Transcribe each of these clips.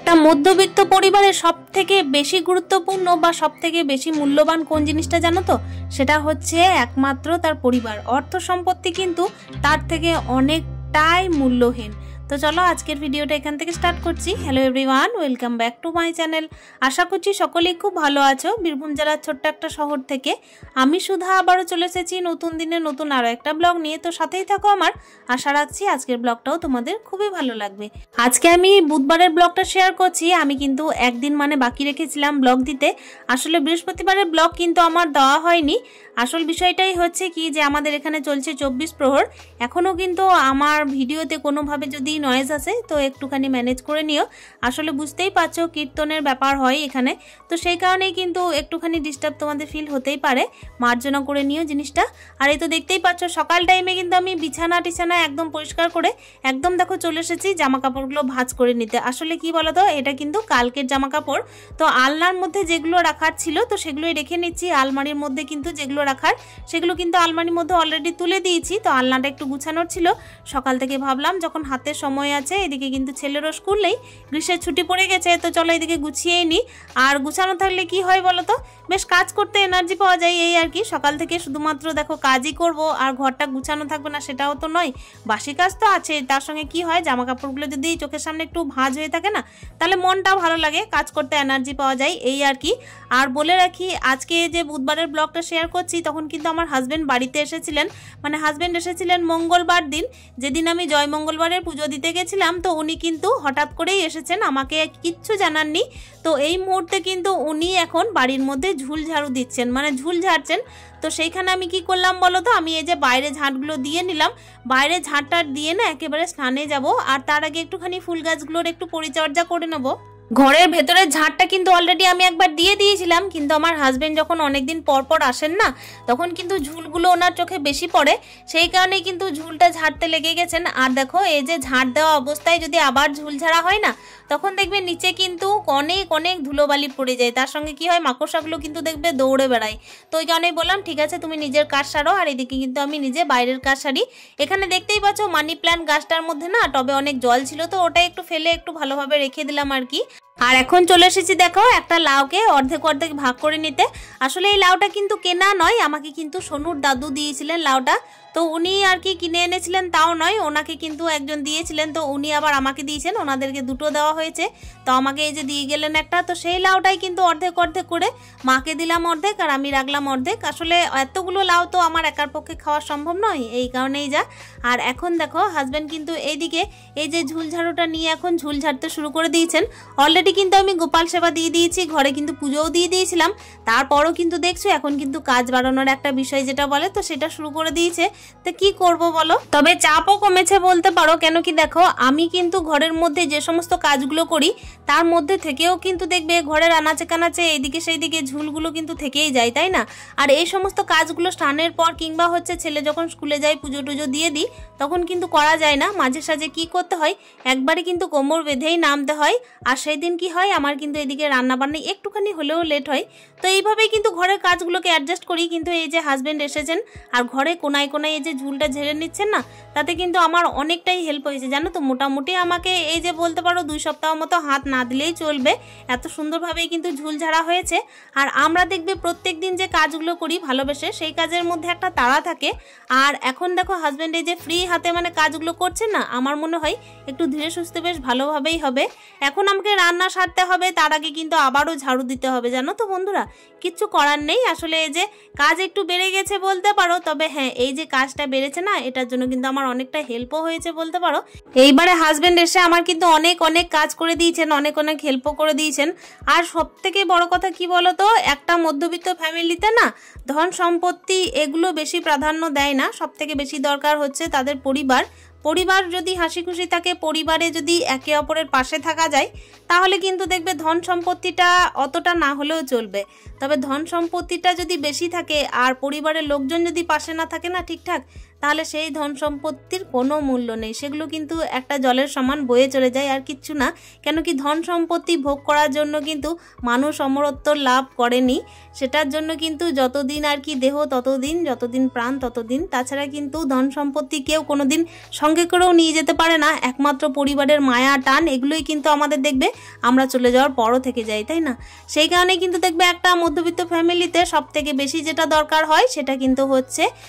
একটা মধ্যবিত্ত পরিবারের সবথেকে বেশি গুরুত্বপূর্ণ বা সবথেকে বেশি মূল্যবান কোন জিনিসটা জানো তো? সেটা হচ্ছে একমাত্র তার পরিবার। অর্থ সম্পত্তি কিন্তু তার থেকে অনেকটাই মূল্যহীন। তো চলো আজকের ভিডিওটা এখান থেকে স্টার্ট করছি। Hello everyone, welcome back to my channel. আশা করছি সকলেই খুব ভালো আছো। বীরভূম জেলার ছোট্ট একটা শহর থেকে আমি সুধা আবারও চলে এসেছি নতুন দিনে নতুন আরও একটা ব্লগ নিয়ে। তো সাথেই থাকো আমার। আশা রাখছি আজকের ব্লগটাও তোমাদের খুবই ভালো লাগবে। আজকে আমি বুধবারের ব্লগটা শেয়ার করছি। আমি কিন্তু একদিন বাকি রেখেছিলাম ব্লগ দিতে। আসলে বৃহস্পতিবারের ব্লগ কিন্তু আমার দেওয়া হয়নি। আসল বিষয়টাই হচ্ছে কি যে আমাদের এখানে চলছে 24 প্রহর। এখনও কিন্তু আমার ভিডিওতে কোনোভাবে যদি নয়েজ আসে তো একটুখানি ম্যানেজ করে নিও। আসলে বুঝতেই পারছো কীর্তনের ব্যাপার হয় এখানে, তো সেই কারণেই কিন্তু একটুখানি ডিস্টার্ব তোমাদের ফিল হতেই পারে। মার্জনা করে নিও জিনিসটা। আর এই তো দেখতেই পাচ্ছ সকাল টাইমে কিন্তু আমি বিছানা টিছানা একদম পরিষ্কার করে একদম দেখো চলে এসেছি জামা কাপড়গুলো ভাঁজ করে নিতে। আসলে কি বলতো, এটা কিন্তু কালকের জামা কাপড়। তো আলনার মধ্যে যেগুলো রাখার ছিল তো সেগুলোই রেখে নিচ্ছি। আলমারির মধ্যে কিন্তু যেগুলো রাখার সেগুলো কিন্তু আলমারির মধ্যে অলরেডি তুলে দিয়েছি। তো আলনাটা একটু গুছানোর ছিল। সকাল থেকে ভাবলাম যখন হাতে সময় আছে, এদিকে কিন্তু ছেলেরও স্কুল নেই, গ্রীষ্মের ছুটি পড়ে গেছে, তো চলো এদিকে গুছিয়েই নিই। আর গুছানো থাকলে কি হয় বলো তো, বেশ কাজ করতে এনার্জি পাওয়া যায় এই আর কি। সকাল থেকে শুধুমাত্র দেখো কাজই করব আর ঘরটা গুছানো থাকবে না সেটাও তো নয়, বাসি কাজ তো আছে। তার সঙ্গে কি হয়, জামা কাপড়গুলো যদি চোখের সামনে একটু ভাঁজ হয়ে থাকে না, তাহলে মনটাও ভালো লাগে, কাজ করতে এনার্জি পাওয়া যায় এই আর কি। আর বলে রাখি, আজকে যে বুধবারের ব্লগটা শেয়ার করছি তখন কিন্তু আমার হাজব্যান্ড বাড়িতে এসেছিলেন। হাজব্যান্ড এসেছিলেন মঙ্গলবার দিন, যেদিন আমি জয় মঙ্গলবারের পুজো দিতে গেছিলাম। তো উনি কিন্তু হঠাৎ করেই এসেছেন, আমাকে কিচ্ছু জানাননি। তো এই মুহূর্তে কিন্তু উনি এখন বাড়ির মধ্যে ঝুল ঝাড়ু দিচ্ছেন, ঝুল ঝাড়ছেন। তো সেইখানে আমি কি করলাম বলো তো, আমি এই যে বাইরে ঝাঁটগুলো দিয়ে নিলাম। বাইরে ঝাঁটটা দিয়ে না একেবারে স্নানে যাব, আর তার আগে একটুখানি ফুল গাছগুলোর একটু পরিচর্যা করে নেবো। ঘরের ভেতরের ঝাঁটটা কিন্তু অলরেডি আমি একবার দিয়ে দিয়েছিলাম, কিন্তু আমার হাজবেন্ড যখন অনেকদিন পর পর আসেন না, তখন কিন্তু ঝুলগুলো ওনার চোখে বেশি পড়ে, সেই কারণেই কিন্তু ঝুলটা ঝাড়তে লেগে গেছেন। আর দেখো এই যে ঝাঁট দেওয়া অবস্থায় যদি আবার ঝুল ঝাড়া হয় না, তখন দেখবে নিচে কিন্তু অনেক অনেক ধুলোবালি পড়ে যায়। তার সঙ্গে কি হয়, মাকড়সাগুলো কিন্তু দেখবে দৌড়ে বেড়ায়। তো ওই কারণেই বললাম ঠিক আছে তুমি নিজের কাজ সারো, আর এদিকে কিন্তু আমি নিজে বাইরের কাজ সারি। এখানে দেখতেই পাচ্ছ মানি প্ল্যান্ট গাছটার মধ্যে না টবে অনেক জল ছিল, তো ওটা একটু ফেলে একটু ভালোভাবে রেখে দিলাম আর কি। আর এখন চলে এসেছি দেখো একটা লাউকে অর্ধেক অর্ধেক ভাগ করে নিতে। আসলে এই লাউটা কিন্তু কেনা নয়, আমাকে কিন্তু সোনুর দাদু দিয়েছিলেন লাউটা। তো উনি আর কি কিনে এনেছিলেন তাও নয়, ওনাকে কিন্তু একজন দিয়েছিলেন, তো উনি আবার আমাকে দিয়েছেন, ওনাদেরকে দুটো দেওয়া হয়েছে। তো আমাকে এই যে দিয়ে গেলেন একটা, তো সেই লাউটাই কিন্তু অর্ধেক অর্ধেক করে মাকে দিলাম অর্ধেক, আর আমি রাখলাম অর্ধেক। আসলে এতগুলো লাউ তো আমার একার পক্ষে খাওয়া সম্ভব নয়, এই কারণেই যা। আর এখন দেখো হাজব্যান্ড কিন্তু এইদিকে এই যে ঝুল ঝাড়ুটা নিয়ে এখন ঝুল ঝাড়তে শুরু করে দিয়েছেন। অলরেডি কিন্তু আমি গোপাল সেবা দিয়ে দিয়েছি, ঘরে কিন্তু পুজোও দিয়ে দিয়েছিলাম। তারপরও কিন্তু দেখছো এখন কিন্তু কাজ বাড়ানোর একটা বিষয় যেটা বলে, তো সেটা শুরু করে দিয়েছে। তো কি করব বলো, তবে চাপও কমেছে বলতে পারো। কেন কি দেখো, আমি কিন্তু ঘরের মধ্যে যে সমস্ত কাজগুলো করি তার মধ্যে থেকেও কিন্তু দেখবে ঘরের আনাচে কানাচে এইদিকে সেই দিকে ঝুলগুলো কিন্তু থেকেই যায়, তাই না? আর এই সমস্ত কাজগুলো স্নানের পর কিংবা হচ্ছে ছেলে যখন স্কুলে যায় পুজো টুজো দিয়ে দিই, তখন কিন্তু করা যায় না। মাঝে সাঝে কি করতে হয়, একবারে কিন্তু কোমর বেঁধেই নামতে হয়। আর সেই দিন কি হয়, আমার কিন্তু এদিকে রান্নাবান্না একটুখানি হলেও লেট হয়। তো এইভাবেই কিন্তু ঘরের কাজগুলোকে অ্যাডজাস্ট করি। কিন্তু এই যে হাজব্যান্ড এসেছেন আর ঘরে কোনায় কোনায় এই যে ঝুলটা ঝেড়ে নিচ্ছেন না, তাতে কিন্তু আমার অনেকটাই হেল্প হয়েছে জানো তো। মোটামুটি আমাকে এই যে বলতে পারো 2 সপ্তাহ মতো হাত না দিলেই চলবে, এত সুন্দরভাবেই কিন্তু ঝুল ঝাড়া হয়েছে। আর আমরা দেখবে প্রত্যেক দিন যে কাজগুলো করি ভালোবেসে, সেই কাজের মধ্যে একটা তাড়া থাকে। আর এখন দেখো হাজব্যান্ড এই যে ফ্রি হাতে কাজগুলো করছেন না, আমার মনে হয় একটু ধীরে সুস্থে বেশ ভালোভাবেই হবে। এখন আমাকে রান্না সারতে হবে, তার আগে কিন্তু আবারও ঝাড়ু দিতে হবে জানো তো বন্ধুরা। কিচ্ছু করার নেই, আসলে এই যে কাজ একটু বেড়ে গেছে বলতে পারো। তবে হ্যাঁ, এই যে কাজটা বেড়েছে না, এটার জন্য কিন্তু আমার অনেকটা হেল্পও হয়েছে বলতে পারো। এইবারে হাজব্যান্ড এসে আমার কিন্তু অনেক অনেক কাজ করে দিয়েছেন, অনেক অনেক হেল্পও করে দিয়েছেন। আর সব থেকে বড় কথা কি বলো তো, একটা মধ্যবিত্ত ফ্যামিলিতে না ধন সম্পত্তি এগুলো বেশি প্রাধান্য দেয় না। সব থেকে বেশি দরকার হচ্ছে তাদের পরিবার। পরিবার যদি হাসি খুশি থাকে, পরিবারে যদি একে অপরের পাশে থাকা যায়, তাহলে কিন্তু দেখবে ধন সম্পত্তিটা অতটা না হলেও চলবে। তবে ধন সম্পত্তিটা যদি বেশি থাকে আর পরিবারের লোকজন যদি পাশে না থাকে না ঠিকঠাক, তাহলে সেই ধন সম্পত্তির কোনো মূল্য নেই, সেগুলো কিন্তু একটা জলের সমান বয়ে চলে যায় আর কিচ্ছু না। কেন কি ধন সম্পত্তি ভোগ করার জন্য কিন্তু মানুষ অমরত্ব লাভ করেনি, সেটার জন্য কিন্তু যতদিন আর কি দেহ ততদিন, যতদিন প্রাণ ততদিন। তাছাড়া কিন্তু ধন সম্পত্তি কেউ কোনোদিন সঙ্গে করেও নিয়ে যেতে পারে না, একমাত্র পরিবারের মায়া টান এগুলোই কিন্তু আমাদের দেখবে আমরা চলে যাওয়ার পরও থেকে যাই, তাই না? সেই কারণে কিন্তু দেখবে একটা মধ্যবিত্ত ফ্যামিলিতে সব থেকে বেশি যেটা দরকার হয় সেটা কিন্তু হচ্ছে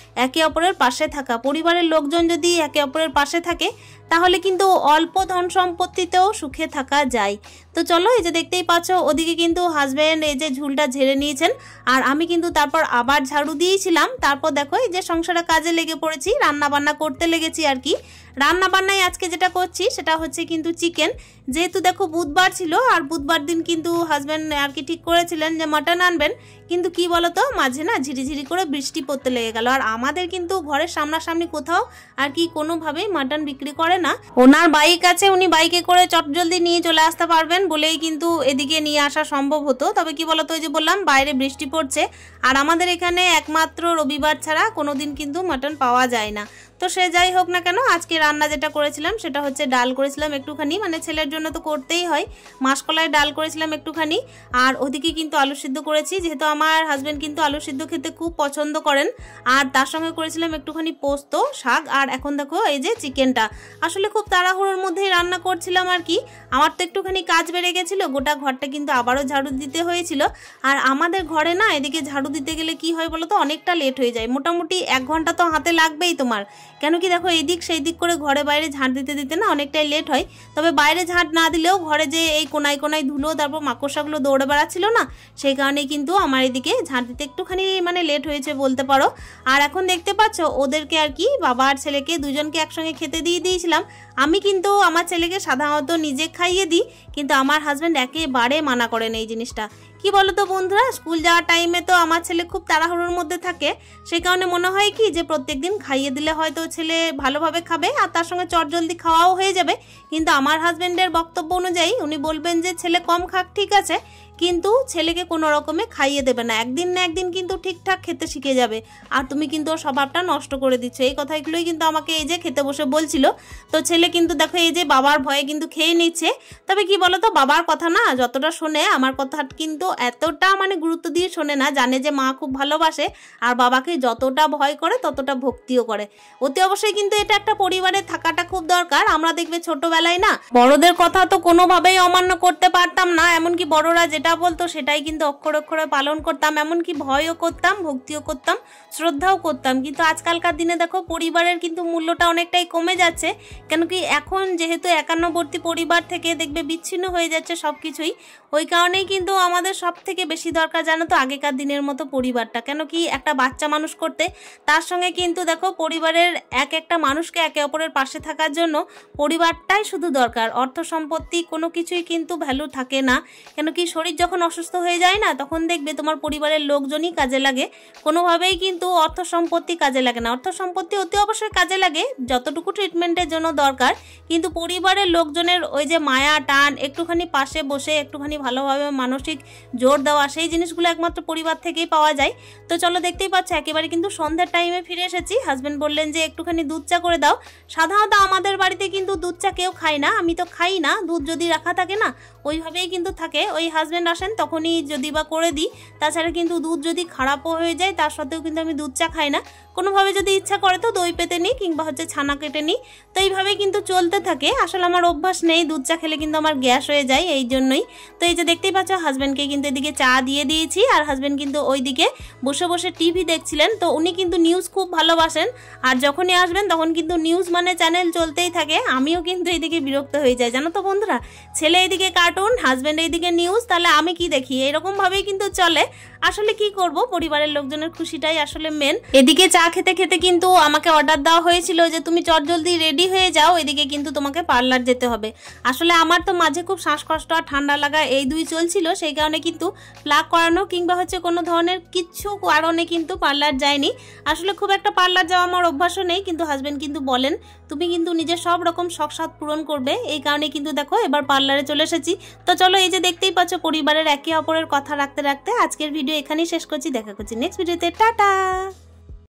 একে অপরের পাশে থাকা। পরিবারের লোকজন যদি একে অপরের পাশে থাকে তাহলে কিন্তু অল্প ধন সম্পত্তিতেও সুখে থাকা যায়। তো চলো, এই যে দেখতেই পাচ্ছ ওদিকে কিন্তু হাজব্যান্ড এই যে ঝুলটা ঝেড়ে নিয়েছেন, আর আমি কিন্তু তারপর আবার ঝাড়ু দিয়েছিলাম। তারপর দেখো এই যে সংসারে কাজে লেগে পড়েছি, রান্না বান্না করতে লেগেছি আর কি। রান্না বান্নায় আজকে যেটা করছি সেটা হচ্ছে কিন্তু চিকেন। যেহেতু দেখো বুধবার ছিল, আর বুধবার দিন কিন্তু হাজব্যান্ড আর কি ঠিক করেছিলেন যে মাটন আনবেন, কিন্তু কি বলতো মাঝে না ঝিরিঝিরি করে বৃষ্টি পড়তে লেগে গেল। আর আমাদের কিন্তু ঘরের সামনাসামনি কোথাও আর কি কোনোভাবেই মাটন বিক্রি করে না। ওনার বাইক আছে, উনি বাইকে করে চটজলদি নিয়ে চলে আসতে পারবেন বলেই কিন্তু এদিকে নিয়ে আসা সম্ভব হতো। তবে কি বলতো, ওই যে বললাম বাইরে বৃষ্টি পড়ছে, আর আমাদের এখানে একমাত্র রবিবার ছাড়া কোনোদিন কিন্তু মাটন পাওয়া যায় না। তো সে যাই হোক না কেন, আজকে রান্না যেটা করেছিলাম সেটা হচ্ছে ডাল করেছিলাম একটুখানি, মানে ছেলের জন্য তো করতেই হয়, মাসকলায় ডাল করেছিলাম একটুখানি। আর ওদিকে কিন্তু আলু সিদ্ধ করেছি, যেহেতু আমার হাজব্যান্ড কিন্তু আলু সিদ্ধ খেতে খুব পছন্দ করেন। আর তার সঙ্গে করেছিলাম একটুখানি পোস্ত শাক। আর এখন দেখো এই যে চিকেনটা, আসলে খুব তাড়াহুড়োর মধ্যেই রান্না করছিলাম আর কি। আমার তো একটুখানি কাজ বেড়ে গেছিলো, গোটা ঘরটা কিন্তু আবারও ঝাড়ু দিতে হয়েছিল। আর আমাদের ঘরে না এদিকে ঝাড়ু দিতে গেলে কি হয় বলো তো, অনেকটা লেট হয়ে যায়, মোটামুটি 1 ঘন্টা তো হাতে লাগবেই তোমার। কেন কি দেখো এই দিক সেই দিক করে ঘরে বাইরে ঝাঁট দিতে দিতে না অনেকটাই লেট হয়। তবে বাইরে ঝাঁট না দিলেও ঘরে যে এই কোনায় কোনায় ধুলো, তারপর মাকড়সাগুলো দৌড়ে বেড়াচ্ছিল না, সেই কারণেই কিন্তু আমার এদিকে ঝাঁট দিতে একটুখানি মানে লেট হয়েছে বলতে পারো। আর এখন দেখতে পাচ্ছ ওদেরকে আর কি বাবা আর ছেলেকে দুজনকে একসঙ্গে খেতে দিয়ে দিয়েছিলাম। আমি কিন্তু আমার ছেলেকে সাধারণত নিজে খাইয়ে দিই, কিন্তু আমার হাজব্যান্ড একেবারে মানা করেন এই জিনিসটা। কি বলতো বন্ধুরা, স্কুল যাওয়ার টাইমে তো আমার ছেলে খুব তাড়াহুড়োর মধ্যে থাকে, সেই কারণে মনে হয় কি যে প্রত্যেকদিন খাইয়ে দিলে হয়তো ছেলে ভালোভাবে খাবে আর তার সঙ্গে চটজলদি খাওয়াও হয়ে যাবে। কিন্তু আমার হাজব্যান্ডের বক্তব্য অনুযায়ী উনি বলবেন যে ছেলে কম খাক ঠিক আছে, কিন্তু ছেলেকে কোনো রকমে খাইয়ে দেবে না, একদিন না একদিন কিন্তু ঠিকঠাক খেতে শিখে যাবে, আর তুমি কিন্তু ওর স্বভাবটা নষ্ট করে দিচ্ছ। এই কথাগুলোই কিন্তু আমাকে এই যে খেতে বসে বলছিল। তো ছেলে কিন্তু দেখো এই যে বাবার ভয়ে কিন্তু খেয়ে নিচ্ছে। তবে কি বলতো, বাবার কথা না যতটা শোনে, আমার কথা কিন্তু এতটা মানে গুরুত্ব দিয়ে শোনে না, জানে যে মা খুব ভালোবাসে, আর বাবাকে যতটা ভয় করে ততটা ভক্তিও করে। অতি অবশ্যই কিন্তু এটা একটা পরিবারে থাকাটা খুব দরকার। আমরা দেখবে ছোটবেলায় না বড়দের কথা তো কোনোভাবেই অমান্য করতে পারতাম না, এমনকি বড়রা যেটা বলতো সেটাই কিন্তু অক্ষরে অক্ষরে পালন করতাম, এমনকি ভয়ও করতাম, ভক্তিও করতাম, শ্রদ্ধাও করতাম। কিন্তু আজকালকার দিনে দেখো পরিবারের কিন্তু মূল্যটা অনেকটাই কমে যাচ্ছে। কেন কি এখন যেহেতু একান্নবর্তী পরিবার থেকে দেখবে বিচ্ছিন্ন হয়ে যাচ্ছে সবকিছুই, ওই কারণেই কিন্তু আমাদের সব থেকে বেশি দরকার জানো তো আগেকার দিনের মতো পরিবারটা। কেন কি একটা বাচ্চা মানুষ করতে তার সঙ্গে কিন্তু দেখো পরিবারের এক একটা মানুষকে একে অপরের পাশে থাকার জন্য পরিবারটাই শুধু দরকার, অর্থ সম্পত্তি কোনো কিছুই কিন্তু ভ্যালু থাকে না। কেন কি শরীর যখন অসুস্থ হয়ে যায় না, তখন দেখবে তোমার পরিবারের লোকজনই কাজে লাগে, কোনোভাবেই কিন্তু অর্থ সম্পত্তি কাজে লাগে না। অর্থ সম্পত্তি অতি অবশ্যই কাজে লাগে যতটুকু ট্রিটমেন্টের জন্য দরকার, কিন্তু পরিবারের লোকজনের ওই যে মায়া টান, একটুখানি পাশে বসে একটুখানি ভালোভাবে মানসিক জোর দেওয়া, সেই জিনিসগুলো একমাত্র পরিবার থেকেই পাওয়া যায়। তো চলো, দেখতেই পাচ্ছ একেবারে কিন্তু সন্ধ্যার টাইমে ফিরে এসেছি। হাজব্যান্ড বললেন যে একটুখানি দুধ চা করে দাও। সাধারণত আমাদের বাড়িতে কিন্তু দুধ চা কেউ খায় না, আমি তো খাই না, দুধ যদি রাখা থাকে না ওইভাবেই কিন্তু থাকে, ওই হাজব্যান্ড আসেন তখনই যদি বা করে দিই। তাছাড়া কিন্তু দুধ যদি খারাপও হয়ে যায় তার সত্ত্বেও কিন্তু আমি দুধ চা খাই না, কোনোভাবে যদি ইচ্ছা করে তো দই পেতে নিই কিংবা হচ্ছে ছানা কেটে নিই। তো এইভাবেই কিন্তু চলতে থাকে, আসলে আমার অভ্যাস নেই, দুধ চা খেলে কিন্তু আমার গ্যাস হয়ে যায় এই জন্যই। তো এই যে দেখতেই পাচ্ছ হাজব্যান্ডকে কিন্তু এদিকে চা দিয়ে দিয়েছি, আর হাজব্যান্ড কিন্তু ওইদিকে বসে বসে টিভি দেখছিলেন। তো উনি কিন্তু নিউজ খুব ভালোবাসেন, আর যখনই আসবেন তখন কিন্তু নিউজ মানে চ্যানেল চলতেই থাকে। আমিও কিন্তু এইদিকে বিরক্ত হয়ে যাই জানো তো বন্ধুরা, ছেলে এইদিকে কার্টুন, হাজব্যান্ড এইদিকে নিউজ, তাহলে আমি কি দেখি, এরকম ভাবেই কিন্তু চলে। আসলে কি করব, পরিবারের লোকজনের খুশিটাই আসলে মেন। এদিকে চা খেতে খেতে কিন্তু আমাকে অর্ডার দেওয়া হয়েছিল যে তুমি চটজলদি রেডি হয়ে যাও, এদিকে কিন্তু তোমাকে পার্লার যেতে হবে। আসলে আমার তো মাঝে খুব শ্বাসকষ্ট আর ঠান্ডা লাগা এই দুই চলছিল, সেই কারণে কিন্তু প্লাগ করানো কিংবা হচ্ছে কোনো ধরনের কিচ্ছু কারণে কিন্তু পার্লার যায়নি। আসলে খুব একটা পার্লার যাওয়া আমার অভ্যাসও নেই, কিন্তু হাজব্যান্ড কিন্তু বলেন তুমি কিন্তু নিজের সব রকম শখ সাধ পূরণ করবে, এই কারণে কিন্তু দেখো এবার পার্লারে চলে এসেছি। তো চলো, এই যে দেখতেই পাচ্ছ পরিবারের একে অপরের কথা রাখতে রাখতে আজকের ভিডিও এখানেই শেষ করছি। দেখা করছি নেক্সট ভিডিওতে, টাটা।